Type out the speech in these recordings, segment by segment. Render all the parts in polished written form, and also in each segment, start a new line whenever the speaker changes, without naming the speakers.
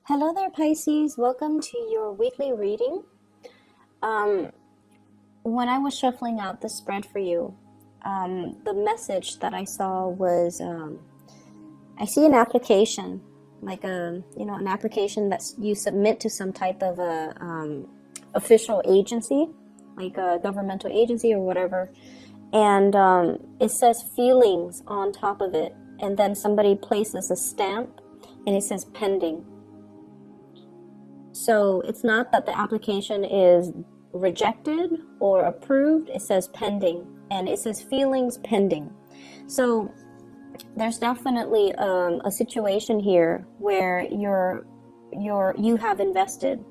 Hello there, Pisces. Welcome to your weekly reading. Um, when I was shuffling out the spread for you, the message that I saw was I see an application, like an application that you submit to some type of a official agency, like a governmental agency or whatever, and it says feelings on top of it, and then somebody places a stamp, and it says pending. So it's not that the application is rejected or approved, it says pending, and it says feelings pending. So there's definitely a situation here where you have invested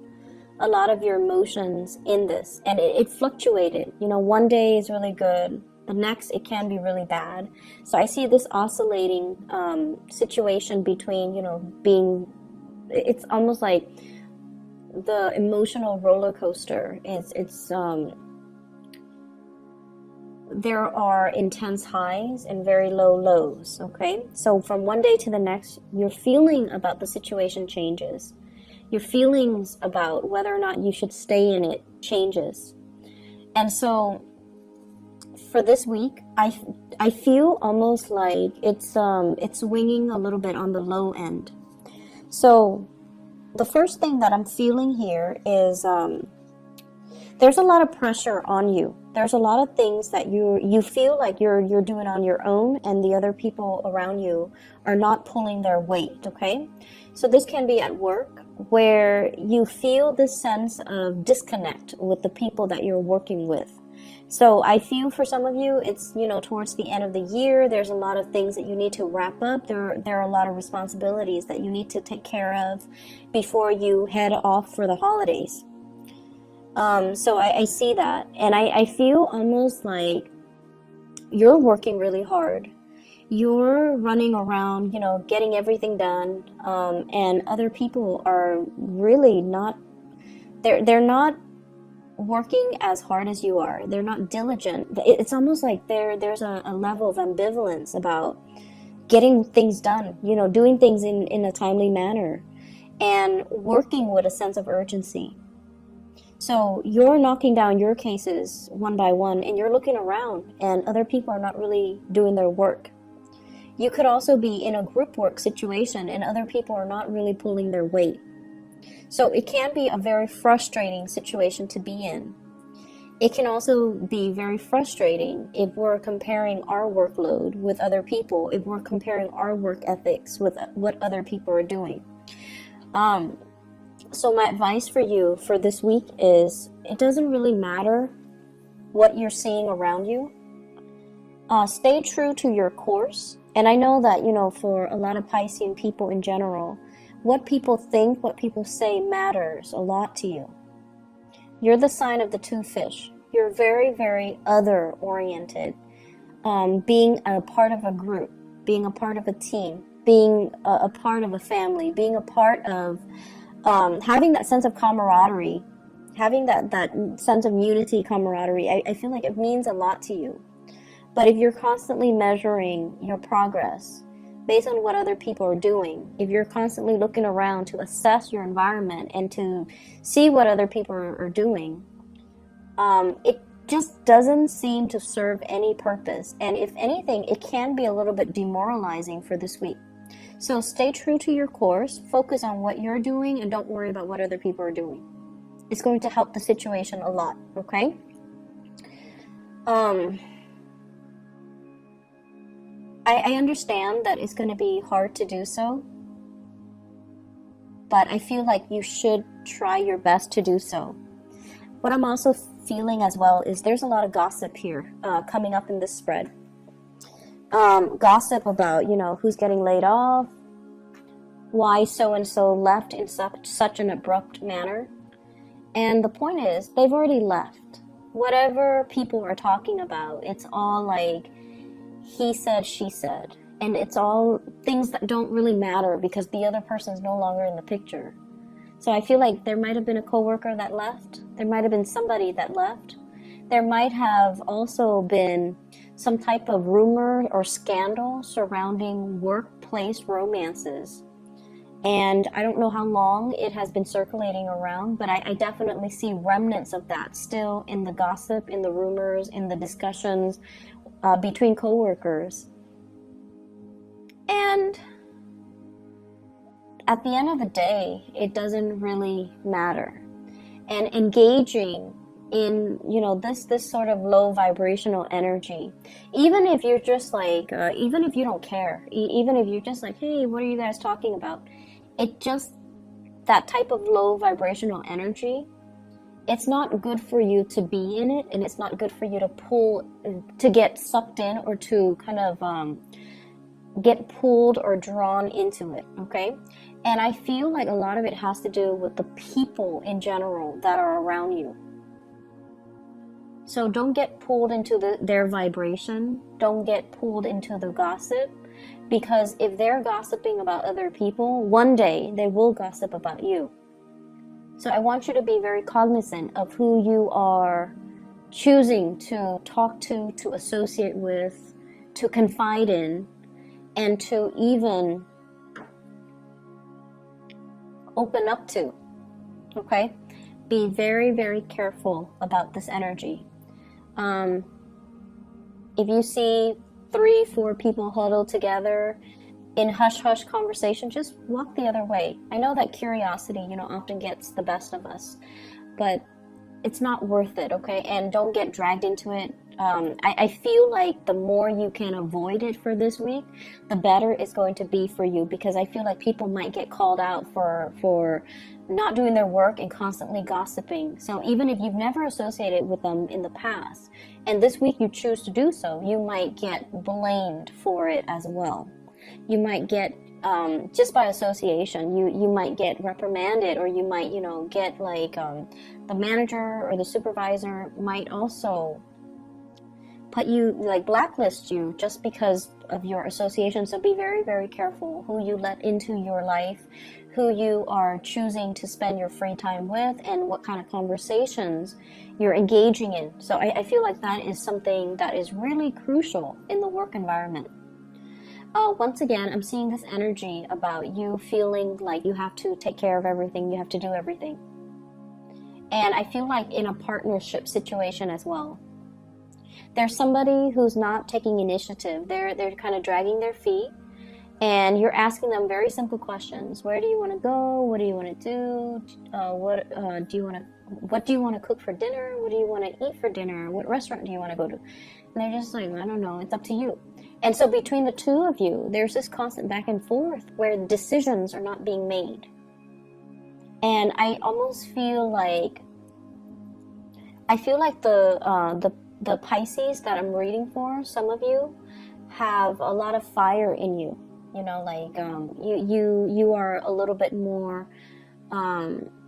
a lot of your emotions in this, and it fluctuated. One day is really good, the next it can be really bad. So I see this oscillating situation between, it's almost like the emotional roller coaster there are intense highs and very low lows. Okay, so from one day to the next, your feeling about the situation changes. Your feelings about whether or not you should stay in it changes. And so for this week, I feel almost like it's swinging a little bit on the low end. So the first thing that I'm feeling here is there's a lot of pressure on you. There's a lot of things that you feel like you're doing on your own, and the other people around you are not pulling their weight. Okay, so this can be at work, where you feel this sense of disconnect with the people that you're working with. So I feel for some of you, it's, towards the end of the year, there's a lot of things that you need to wrap up. There are a lot of responsibilities that you need to take care of before you head off for the holidays. So I see that, and I feel almost like you're working really hard. You're running around, getting everything done, and other people are really not, they're not working as hard as you are. They're not diligent. It's almost like there's a level of ambivalence about getting things done, doing things in a timely manner and working with a sense of urgency. So you're knocking down your cases one by one, and you're looking around, and other people are not really doing their work. You could also be in a group work situation, and other people are not really pulling their weight. So it can be a very frustrating situation to be in. It can also be very frustrating if we're comparing our workload with other people, if we're comparing our work ethics with what other people are doing. So my advice for you for this week is, it doesn't really matter what you're seeing around you. Stay true to your course. And I know that, for a lot of Piscean people in general, what people think, what people say matters a lot to you. You're the sign of the two fish. You're very, very other-oriented. Being a part of a group, being a part of a team, being a part of a family, being a part of having that sense of camaraderie, having that sense of unity, camaraderie, I feel like it means a lot to you. But if you're constantly measuring your progress based on what other people are doing, if you're constantly looking around to assess your environment and to see what other people are doing, it just doesn't seem to serve any purpose. And if anything, it can be a little bit demoralizing for this week. So stay true to your course, focus on what you're doing, and don't worry about what other people are doing. It's going to help the situation a lot, okay? I understand that it's going to be hard to do so, but I feel like you should try your best to do so. What I'm also feeling as well is there's a lot of gossip here coming up in this spread. Gossip about, who's getting laid off, why so-and-so left in such an abrupt manner. And the point is, they've already left. Whatever people are talking about, it's all like he said, she said. And it's all things that don't really matter because the other person is no longer in the picture. So I feel like there might have been a coworker that left. There might have been somebody that left. There might have also been some type of rumor or scandal surrounding workplace romances. And I don't know how long it has been circulating around, but I definitely see remnants of that still in the gossip, in the rumors, in the discussions between coworkers. And at the end of the day, it doesn't really matter. And engaging in, you know, this sort of low vibrational energy, even if you're just like, even if you don't care, even if you're just like, hey, what are you guys talking about? It just, that type of low vibrational energy, it's not good for you to be in it, and it's not good for you to get sucked in, or to kind of get pulled or drawn into it, okay? And I feel like a lot of it has to do with the people in general that are around you. So don't get pulled into their vibration. Don't get pulled into the gossip. Because if they're gossiping about other people, one day they will gossip about you. So I want you to be very cognizant of who you are choosing to talk to associate with, to confide in, and to even open up to, okay? Be very, very careful about this energy. If you see 3-4 people huddled together in hush-hush conversation, just walk the other way. I know that curiosity, you know, often gets the best of us, but it's not worth it, okay? And don't get dragged into it. I feel like the more you can avoid it for this week, the better it's going to be for you, because I feel like people might get called out for not doing their work and constantly gossiping. So even if you've never associated with them in the past, and this week you choose to do so, you might get blamed for it as well. You might get, just by association, you might get reprimanded, or you might, you know, get like the manager or the supervisor might also put you, like blacklist you, just because of your association. So be very, very careful who you let into your life, who you are choosing to spend your free time with, and what kind of conversations you're engaging in. So I feel like that is something that is really crucial in the work environment. Oh, once again, I'm seeing this energy about you feeling like you have to take care of everything, you have to do everything. And I feel like in a partnership situation as well, there's somebody who's not taking initiative. They're kind of dragging their feet, and you're asking them very simple questions. Where do you want to go? What do you want to do? What do you want to cook for dinner? What do you want to eat for dinner? What restaurant do you want to go to? And they're just like, I don't know, it's up to you. And so between the two of you, there's this constant back and forth where decisions are not being made. And I almost feel like the Pisces that I'm reading for, some of you have a lot of fire in you. You know, like you are a little bit more,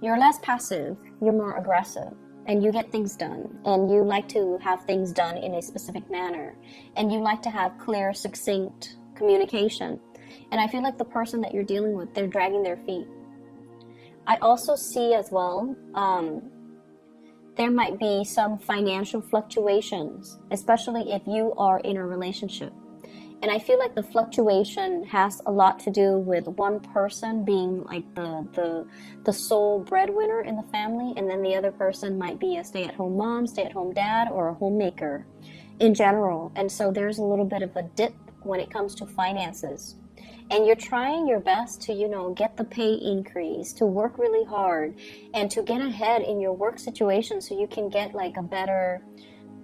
you're less passive, you're more aggressive, and you get things done, and you like to have things done in a specific manner, and you like to have clear, succinct communication. And I feel like the person that you're dealing with, they're dragging their feet. I also see as well, there might be some financial fluctuations, especially if you are in a relationship. And I feel like the fluctuation has a lot to do with one person being like the sole breadwinner in the family, and then the other person might be a stay-at-home mom, stay-at-home dad, or a homemaker in general. And so there's a little bit of a dip when it comes to finances. And you're trying your best to, you know, get the pay increase, to work really hard, and to get ahead in your work situation so you can get like a better,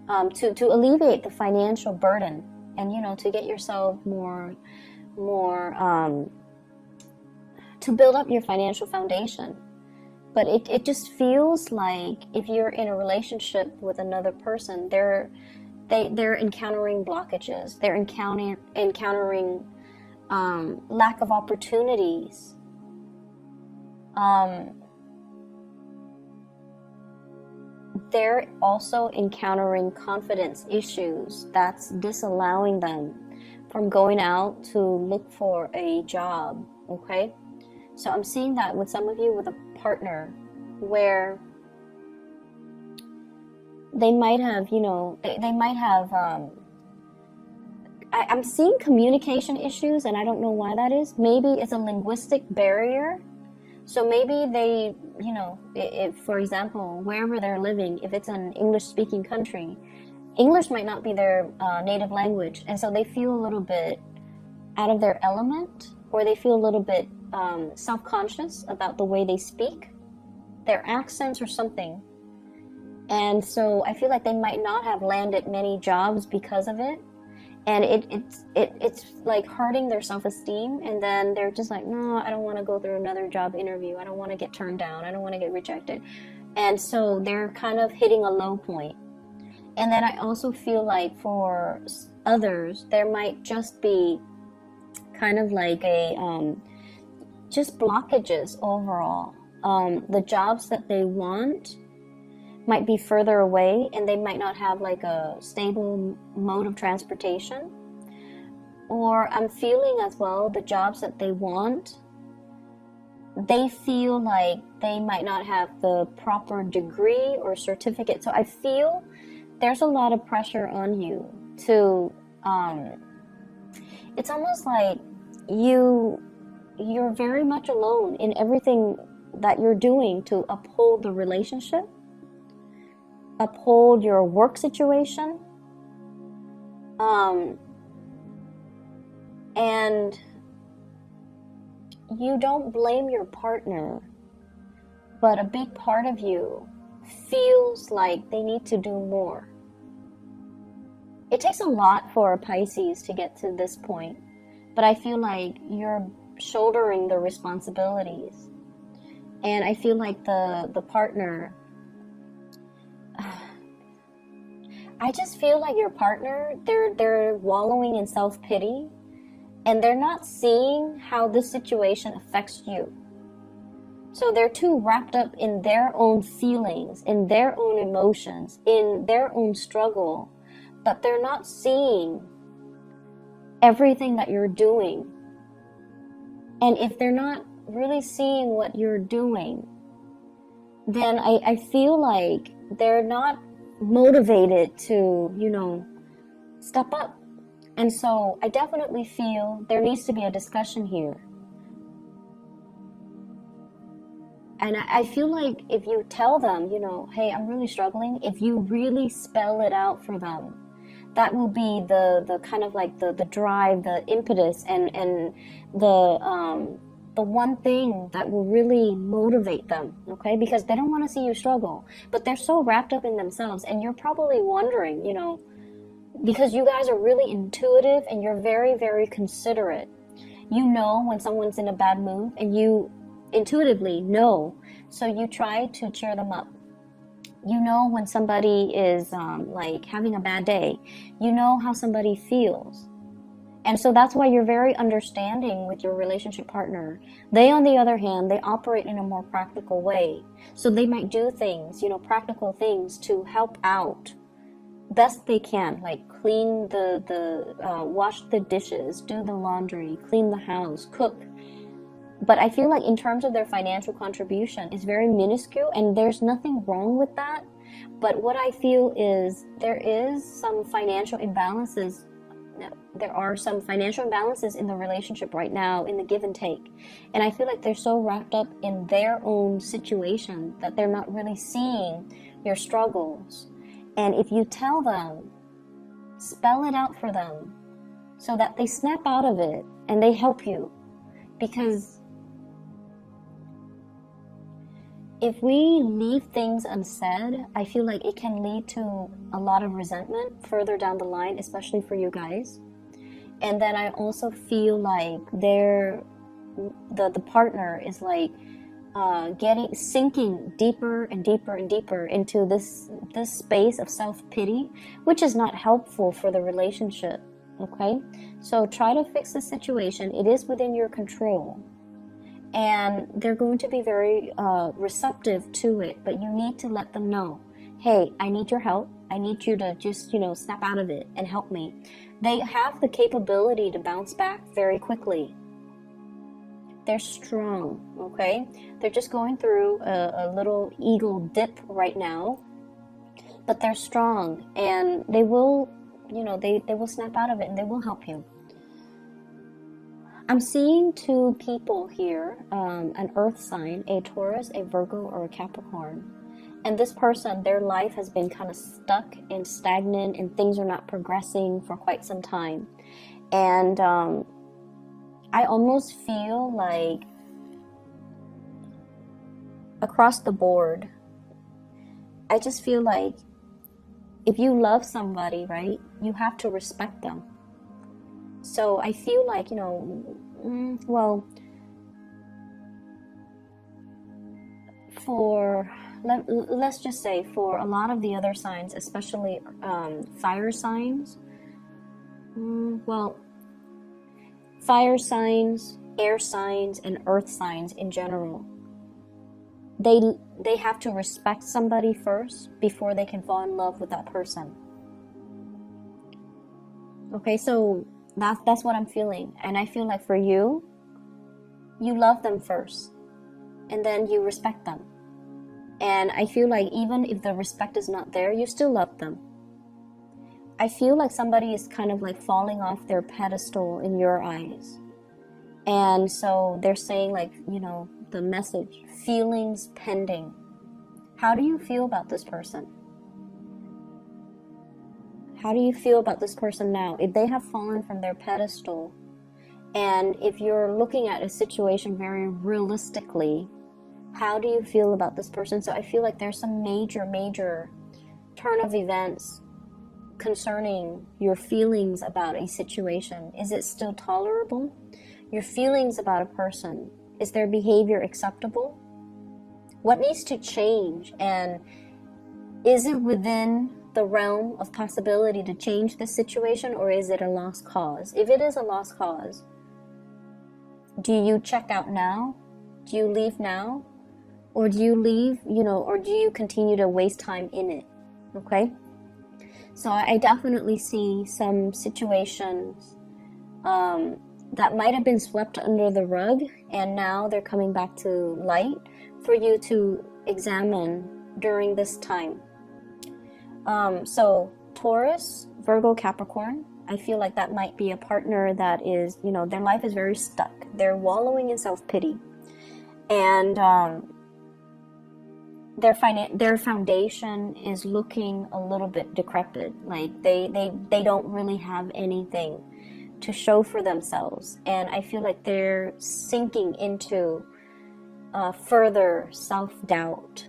to alleviate the financial burden, and, you know, to get yourself more, to build up your financial foundation. But it just feels like if you're in a relationship with another person, they're encountering blockages. They're encountering lack of opportunities. They're also encountering confidence issues that's disallowing them from going out to look for a job, okay? So I'm seeing that with some of you with a partner where they might have, you know, they might have I'm seeing communication issues, and I don't know why that is. Maybe it's a linguistic barrier. So maybe they, you know, if, for example, wherever they're living, if it's an English-speaking country, English might not be their native language, and so they feel a little bit out of their element, or they feel a little bit self-conscious about the way they speak, their accents or something. And so I feel like they might not have landed many jobs because of it. And it's like hurting their self-esteem, and then they're just like, no, I don't want to go through another job interview. I don't want to get turned down. I don't want to get rejected. And so they're kind of hitting a low point. And then I also feel like for others, there might just be kind of like a just blockages overall. The jobs that they want might be further away, and they might not have like a stable mode of transportation. Or I'm feeling as well, the jobs that they want, they feel like they might not have the proper degree or certificate. So I feel there's a lot of pressure on you to, it's almost like you're very much alone in everything that you're doing to uphold the relationship, uphold your work situation, and you don't blame your partner, but a big part of you feels like they need to do more. It takes a lot for a Pisces to get to this point, but I feel like you're shouldering the responsibilities, and I feel like the partner, I just feel like your partner, they're wallowing in self-pity, and they're not seeing how this situation affects you. So they're too wrapped up in their own feelings, in their own emotions, in their own struggle, but they're not seeing everything that you're doing. And if they're not really seeing what you're doing, then I feel like they're not motivated to, you know, step up. And so I definitely feel there needs to be a discussion here. And I feel like if you tell them, you know, hey, I'm really struggling, if you really spell it out for them, that will be the kind of like the drive, the impetus, and the one thing that will really motivate them, okay? Because they don't want to see you struggle, but they're so wrapped up in themselves. And you're probably wondering, you know, because you guys are really intuitive and you're very, very considerate. You know when someone's in a bad mood, and you intuitively know, so you try to cheer them up. You know when somebody is like having a bad day. You know how somebody feels. And so that's why you're very understanding with your relationship partner. They, on the other hand, they operate in a more practical way. So they might do things, you know, practical things to help out best they can, like clean wash the dishes, do the laundry, clean the house, cook. But I feel like in terms of their financial contribution, it's very minuscule, and there's nothing wrong with that. But what I feel is there is some financial imbalances. There are some financial imbalances in the relationship right now, in the give and take. And I feel like they're so wrapped up in their own situation that they're not really seeing your struggles. And if you tell them, spell it out for them so that they snap out of it and they help you. Because if we leave things unsaid, I feel like it can lead to a lot of resentment further down the line, especially for you guys. And then I also feel like the partner is like sinking deeper and deeper and deeper into this space of self-pity, which is not helpful for the relationship. Okay, so try to fix the situation. It is within your control, and they're going to be very receptive to it, but you need to let them know, hey, I need your help. I need you to just, you know, snap out of it and help me. They have the capability to bounce back very quickly. They're strong, okay? They're just going through a little ego dip right now, but they're strong, and they will you know, they will snap out of it and they will help you. I'm seeing two people here, an earth sign, a Taurus, a Virgo, or a Capricorn. And this person, their life has been kind of stuck and stagnant and things are not progressing for quite some time. And I almost feel like across the board, I just feel like if you love somebody, right, you have to respect them. So I feel like, you know, well, let's just say for a lot of the other signs, especially fire signs, well, fire signs, air signs, and earth signs in general, they have to respect somebody first before they can fall in love with that person. Okay, so that's what I'm feeling. And I feel like for you, you love them first and then you respect them. And I feel like even if the respect is not there, you still love them. I feel like somebody is kind of like falling off their pedestal in your eyes. And so they're saying, like, you know, the message, feelings pending. How do you feel about this person? How do you feel about this person now? If they have fallen from their pedestal, and if you're looking at a situation very realistically, how do you feel about this person? So I feel like there's some major turn of events concerning your feelings about a situation. Is it still tolerable? Your feelings about a person, is their behavior acceptable? What needs to change? And is it within the realm of possibility to change the situation, or is it a lost cause? If it is a lost cause, do you check out now? Do you leave now? Or do you leave, you know, or do you continue to waste time in it? Okay? So I definitely see some situations that might have been swept under the rug, and now they're coming back to light for you to examine during this time. So Taurus, Virgo, Capricorn, I feel like that might be a partner that is, you know, their life is very stuck. They're wallowing in self-pity. And their foundation is looking a little bit decrepit. Like they don't really have anything to show for themselves. And I feel like they're sinking into further self-doubt.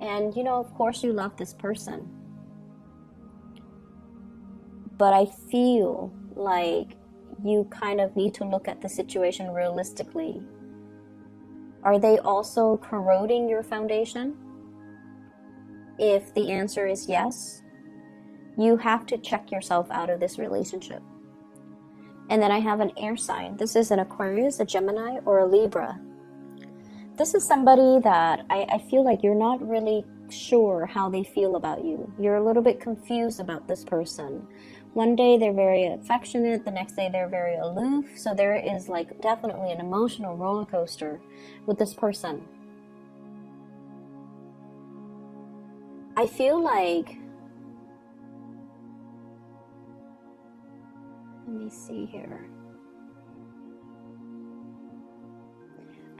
And, you know, of course you love this person. But I feel like you kind of need to look at the situation realistically. Are they also corroding your foundation? If the answer is yes, you have to check yourself out of this relationship. And then I have an air sign. This is an Aquarius, a Gemini, or a Libra. This is somebody that I feel like you're not really sure how they feel about you. You're a little bit confused about this person. One day they're very affectionate, the next day they're very aloof. So there is like definitely an emotional roller coaster with this person. I feel like, let me see here.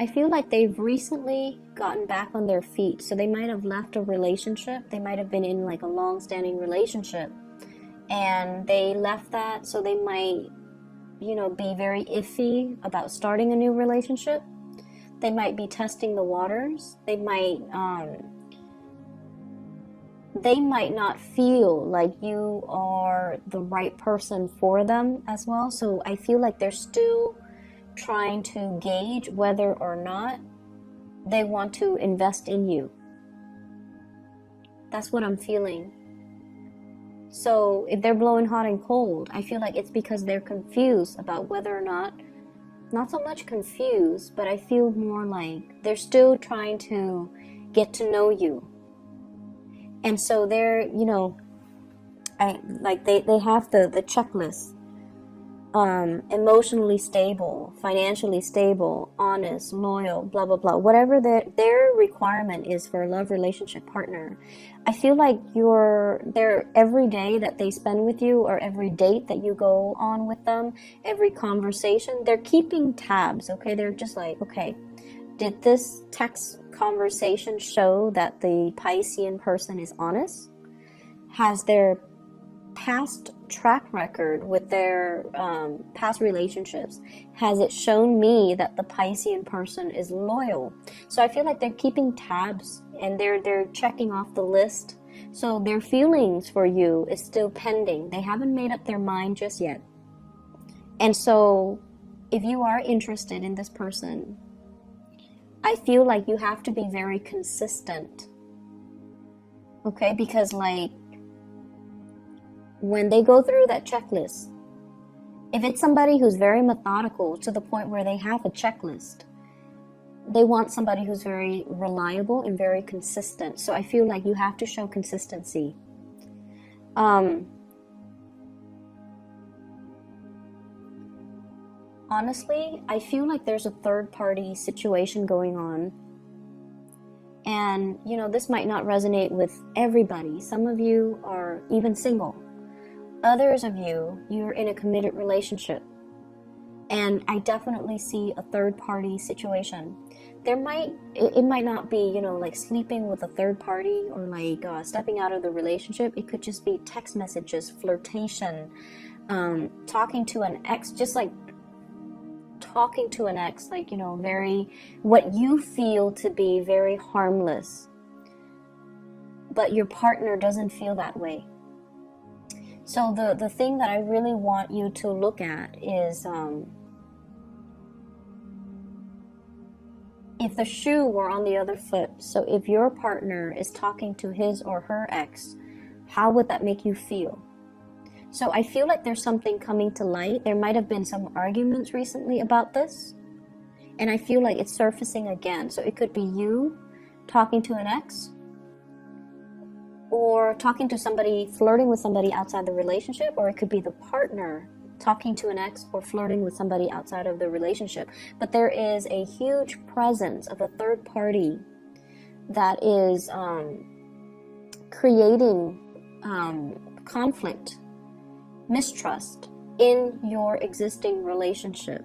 I feel like they've recently gotten back on their feet. So they might have left a relationship. They might have been in like a long-standing relationship. And they left that, so they might, you know, be very iffy about starting a new relationship. They might be testing the waters. They might not feel like you are the right person for them as well. So I feel like they're still trying to gauge whether or not they want to invest in you. That's what I'm feeling. So if they're blowing hot and cold, I feel like it's because they're confused about whether or not so much confused, but I feel more like they're still trying to get to know you. And so they're, you know, they have the checklist emotionally stable, financially stable, honest, loyal, blah, blah, blah, whatever their requirement is for a love relationship partner. I feel like you're there every day that they spend with you, or every date that you go on with them, every conversation, they're keeping tabs, okay? They're just like, okay, did this text conversation show that the Piscean person is honest? Has their past track record with their past relationships, has it shown me that the Piscean person is loyal? So I feel like they're keeping tabs, and they're checking off the list. So their feelings for you is still pending. They haven't made up their mind just yet. And so if you are interested in this person, I feel like you have to be very consistent. Okay, because like when they go through that checklist, if it's somebody who's very methodical to the point where they have a checklist, they want somebody who's very reliable and very consistent. So I feel like you have to show consistency. Honestly, I feel like there's a third party situation going on. And, you know, this might not resonate with everybody. Some of you are even single. Others of you, you're in a committed relationship. And I definitely see a third party situation. It might not be, you know, like sleeping with a third party, or like stepping out of the relationship. It could just be text messages, flirtation, talking to an ex, just like talking to an ex, like, you know, very, what you feel to be very harmless, but your partner doesn't feel that way. So the thing that I really want you to look at is, if the shoe were on the other foot, so if your partner is talking to his or her ex, how would that make you feel? So I feel like there's something coming to light. There might have been some arguments recently about this, and I feel like it's surfacing again. So it could be you talking to an ex, or talking to somebody, flirting with somebody outside the relationship, or it could be the partner talking to an ex or flirting with somebody outside of the relationship. But there is a huge presence of a third party that is creating conflict, mistrust in your existing relationship.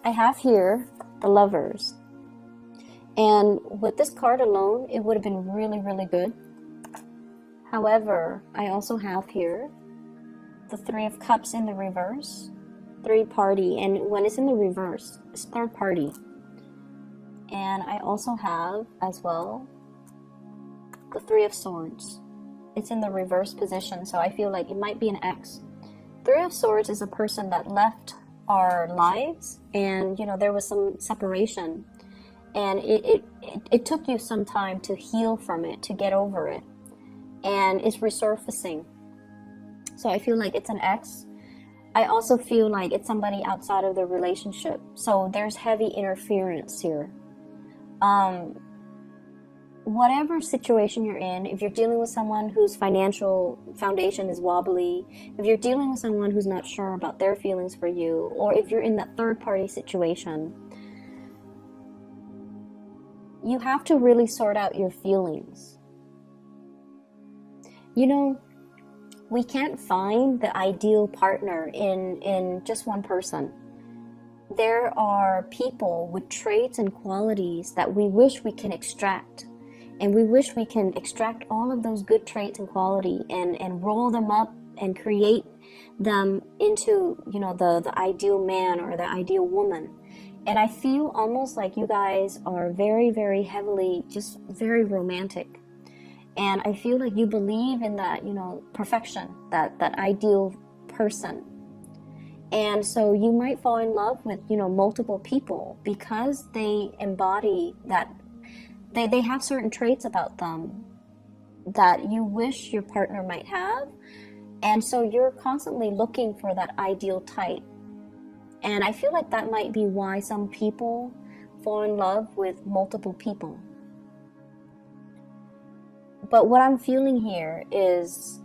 I have here the Lovers. And with this card alone, it would have been really, really good. However, I also have here the Three of Cups in the reverse, third party, and when it's in the reverse, it's third party. And I also have, as well, the Three of Swords. It's in the reverse position, so I feel like it might be an ex. Three of Swords is a person that left our lives, and, you know, there was some separation. And it took you some time to heal from it, to get over it. And it's resurfacing. So I feel like it's an ex. I also feel like it's somebody outside of the relationship. So there's heavy interference here. Whatever situation you're in, if you're dealing with someone whose financial foundation is wobbly, if you're dealing with someone who's not sure about their feelings for you, or if you're in that third party situation, you have to really sort out your feelings. You know, we can't find the ideal partner in just one person. There are people with traits and qualities that we wish we can extract. And we wish we can extract all of those good traits and quality and roll them up and create them into, you know, the ideal man or the ideal woman. And I feel almost like you guys are very, very heavily, just very romantic. And I feel like you believe in that, you know, perfection, that ideal person. And so you might fall in love with, you know, multiple people because they embody that. They have certain traits about them that you wish your partner might have. And so you're constantly looking for that ideal type. And I feel like that might be why some people fall in love with multiple people. But what I'm feeling here is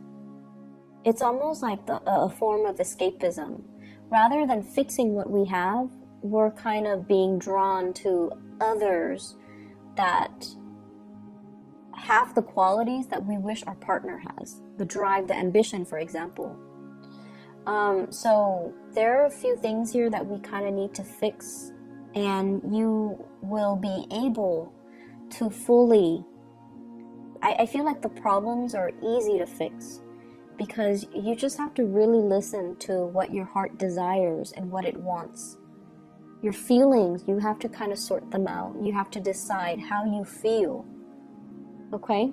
It's almost like a form of escapism. Rather than fixing what we have, we're kind of being drawn to others that have the qualities that we wish our partner has. The drive, the ambition, for example. So there are a few things here that we kind of need to fix, and you will be able to fully... I feel like the problems are easy to fix because you just have to really listen to what your heart desires and what it wants. Your feelings, you have to kind of sort them out. You have to decide how you feel. Okay?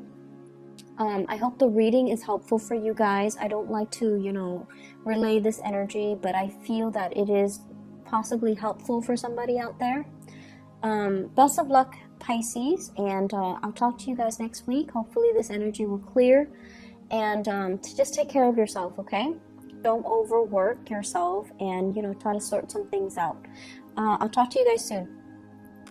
I hope the reading is helpful for you guys. I don't like to, relay this energy, but I feel that it is possibly helpful for somebody out there. Best of luck, Pisces, and I'll talk to you guys next week. Hopefully this energy will clear, and to just take care of yourself, okay? Don't overwork yourself, and try to sort some things out. I'll talk to you guys soon.